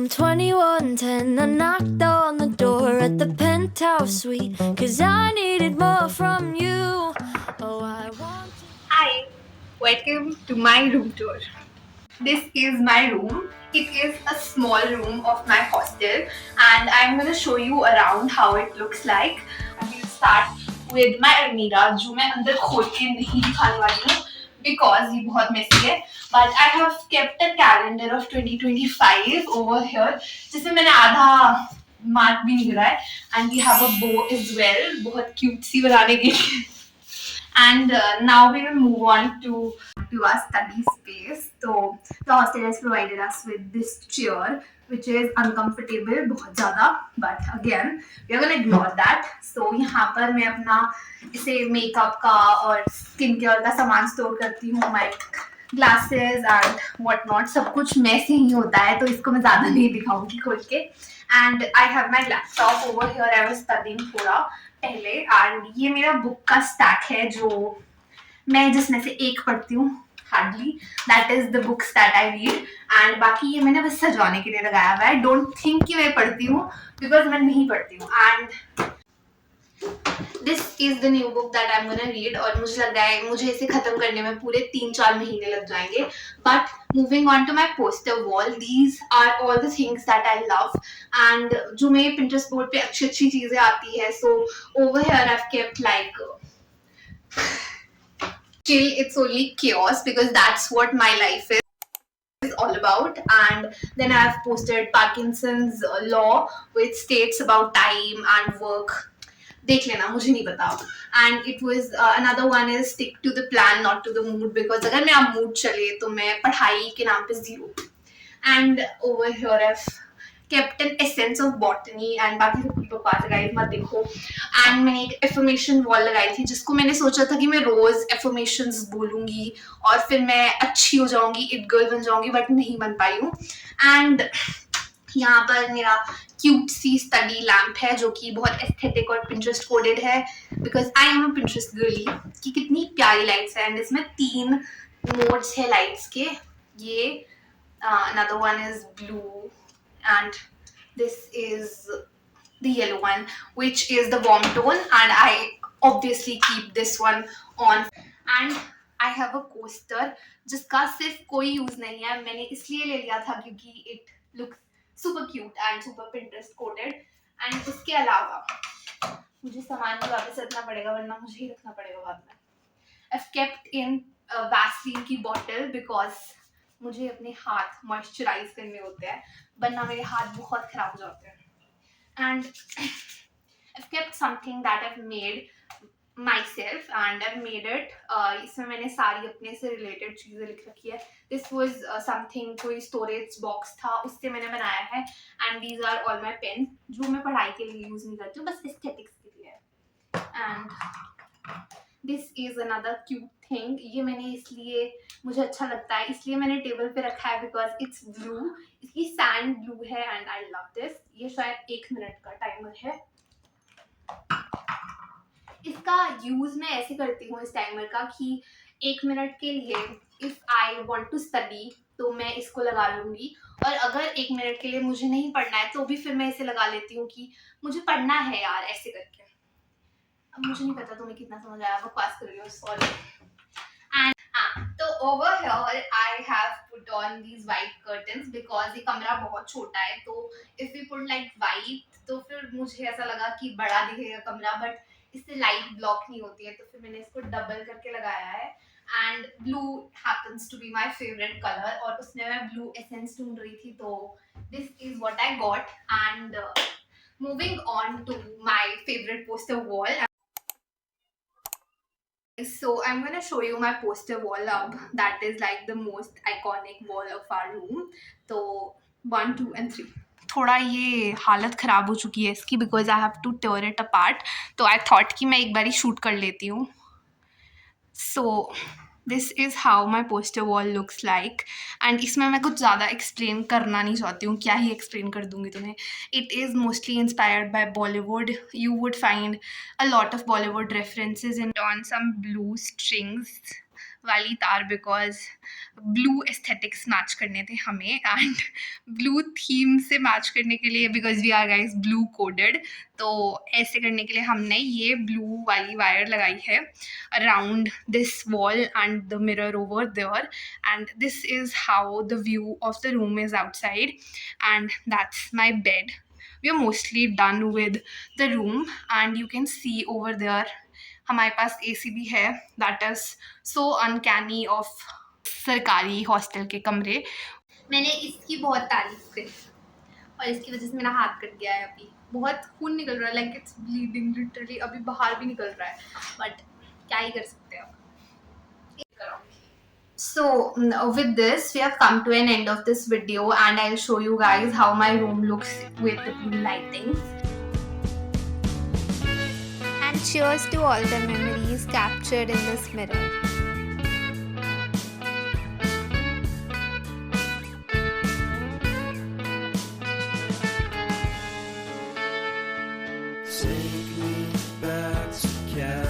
room 2110. I knocked on the door at the penthouse suite, 'cause I needed more from you. Oh, I want to. Hi, welcome to my room tour. This is my room. It is a small room of my hostel and I'm going to show you around how it looks like. We'll start with my almirah जो मैं अंदर खोल के नहीं दिखाने वाली हूँ because ये बहुत messy है. But I have kept a calendar of 2025 over here जिसमें मैंने आधा मार्क भी नहीं करा है and we have a bow as well बहुत cute सी बनाने के लिए. And now we will move on to our study space. So the hostel has provided us with this chair, which is uncomfortable बहुत ज़्यादा, but again we are gonna ignore that. So यहाँ पर मैं अपना इसे मेकअप का और skin care का सामान स्टोर करती हूँ, my glasses and what not. सब कुछ में से ही होता है, तो इसको मैं ज़्यादा नहीं दिखाऊंगी खोल के. And I have my laptop over here. I was studying थोड़ा पहले एंड ये मेरा बुक का स्टैक है जो मैं जिसमें से एक पढ़ती हूँ hardly. That is the books that I read and बाकी ये मैंने बस सजाने के लिए लगाया हुआ है. डोंट थिंक कि मैं पढ़ती हूँ बिकॉज मैं नहीं पढ़ती हूँ. And this is the new book that I am gonna read और मुझे लग रहा है मुझे इसे खत्म करने में पूरे 3-4 महीने लग जाएंगे. But moving on to my poster wall, these are all the things that I love and जो मेरे पिंटरेस्ट बोर्ड पे अच्छी अच्छी चीजें आती है. So over here I have kept like chill, it's only chaos because that's what my life is all about. And then I have posted Parkinson's law which states about time and work. देख लेना, मुझे नहीं पता. And it was another one is stick to the plan not to the mood because अगर मेरा mood चले तो मैं पढ़ाई के नाम पे 0. And over here I kept an essence of botany and बाकी सब की बकवास लगाई मत देखो. एंड मैंने एक एफर्मेशन वॉल लगाई थी जिसको मैंने सोचा था कि मैं रोज एफर्मेशंस बोलूंगी और फिर मैं अच्छी हो जाऊंगी, इट गर्ल बन जाऊंगी, बट नहीं बन पाई हूँ. एंड यहाँ पर मेरा क्यूट सी स्टडी लैम्प है जो कि बहुत एस्थेटिक और पिंटरेस्ट कोडेड है because I am a Pinterest girly. कि कितनी प्यारी लाइट्स है एंड इसमें 3 मोड्स है लाइट्स के. ये another one is blue and this is the yellow one which is the warm tone and I obviously keep this one on. And I have a coaster जिसका सिर्फ कोई use नहीं है. मैंने इसलिए ले लिया था क्योंकि it looks super cute and super Pinterest coded. and उसके अलावा मुझे सामान भी वापस रखना पड़ेगा वरना मुझे ही रखना पड़ेगा बाद में. I've kept in Vaseline की bottle because मुझे अपने हाथ मॉइस्चराइज करने होते हैं वरना मेरे हाथ बहुत खराब हो जाते हैं. And I've kept something that I've made myself and I've made it. इसमें मैंने सारी अपने से रिलेटेड चीजें लिख रखी है. This was something कोई स्टोरेज बॉक्स था उससे मैंने बनाया है. And these are all my pens जो मैं पढ़ाई के लिए यूज नहीं करती हूँ, बस एस्थेटिक्स के लिए. And this is another cute thing. ये मैंने इसलिए मुझे अच्छा लगता है इसलिए मैंने टेबल पे रखा है बिकॉज इट्स ब्लू. इसकी सैंड ब्लू है एंड आई लव दिस. ये शायद 1 मिनट का टाइमर है. इसका यूज मैं ऐसे करती हूँ इस टाइमर का कि 1 मिनट के लिए if I want to study तो मैं इसको लगा लूंगी और अगर 1 मिनट के लिए मुझे नहीं पढ़ना है तो भी फिर मैं इसे लगा लेती हूँ कि मुझे पढ़ना है यार, ऐसे करके. अब मुझे नहीं पता तुम्हें कितना समझ आया, बकवास कर रही हूँ, सॉरी. तो over here I have put on these white curtains because ये कमरा बहुत छोटा है तो if we put like white तो फिर मुझे ऐसा लगा कि बड़ा दिखेगा कमरा बट इससे लाइट ब्लॉक नहीं होती है तो फिर मैंने इसको डबल करके लगाया है. And blue happens to be my favourite colour और उसमें मैं ब्लू एसेंस ढूंढ रही थी तो this is what I got. And moving on to my favourite poster wall. So I'm going to show you my poster wall up. That is like the most iconic wall of our room. तो 1, 2 and 3. थोड़ा ये हालत ख़राब हो चुकी है इसकी because I have to tear it apart. तो आई थॉट कि मैं एक बार ही शूट कर लेती हूँ. So this is how my poster wall looks like. And इसमें मैं कुछ ज़्यादा एक्सप्लेन करना नहीं चाहती हूँ, क्या ही एक्सप्लेन कर दूँगी तुम्हें. It is mostly inspired by Bollywood. You would find a lot of Bollywood references and on some blue strings वाली तार बिकॉज ब्लू एस्थेटिक्स मैच करने थे हमें एंड ब्लू थीम से मैच करने के लिए because we are guys blue coded, तो ऐसे करने के लिए हमने ये ब्लू वाली वायर लगाई है around this wall and the mirror over there, and this is how the view of the room is outside and that's my bed. We are mostly done with the room and you can see over there हमारे पास AC भी है. That is so uncanny of सरकारी hostel के कमरे. मैंने इसकी बहुत तारीफ करी और इसकी वजह से मेरा हाथ कट गया है. अभी बहुत खून निकल रहा है, लाइक इट्स ब्लीडिंग लिटरली. अभी बाहर भी निकल रहा है बट क्या ही कर सकते हैं अब. So with this we have come to an end of this video and I'll show you guys how my room looks with the blue lighting. And cheers to all the memories captured in this mirror. Take me back to California.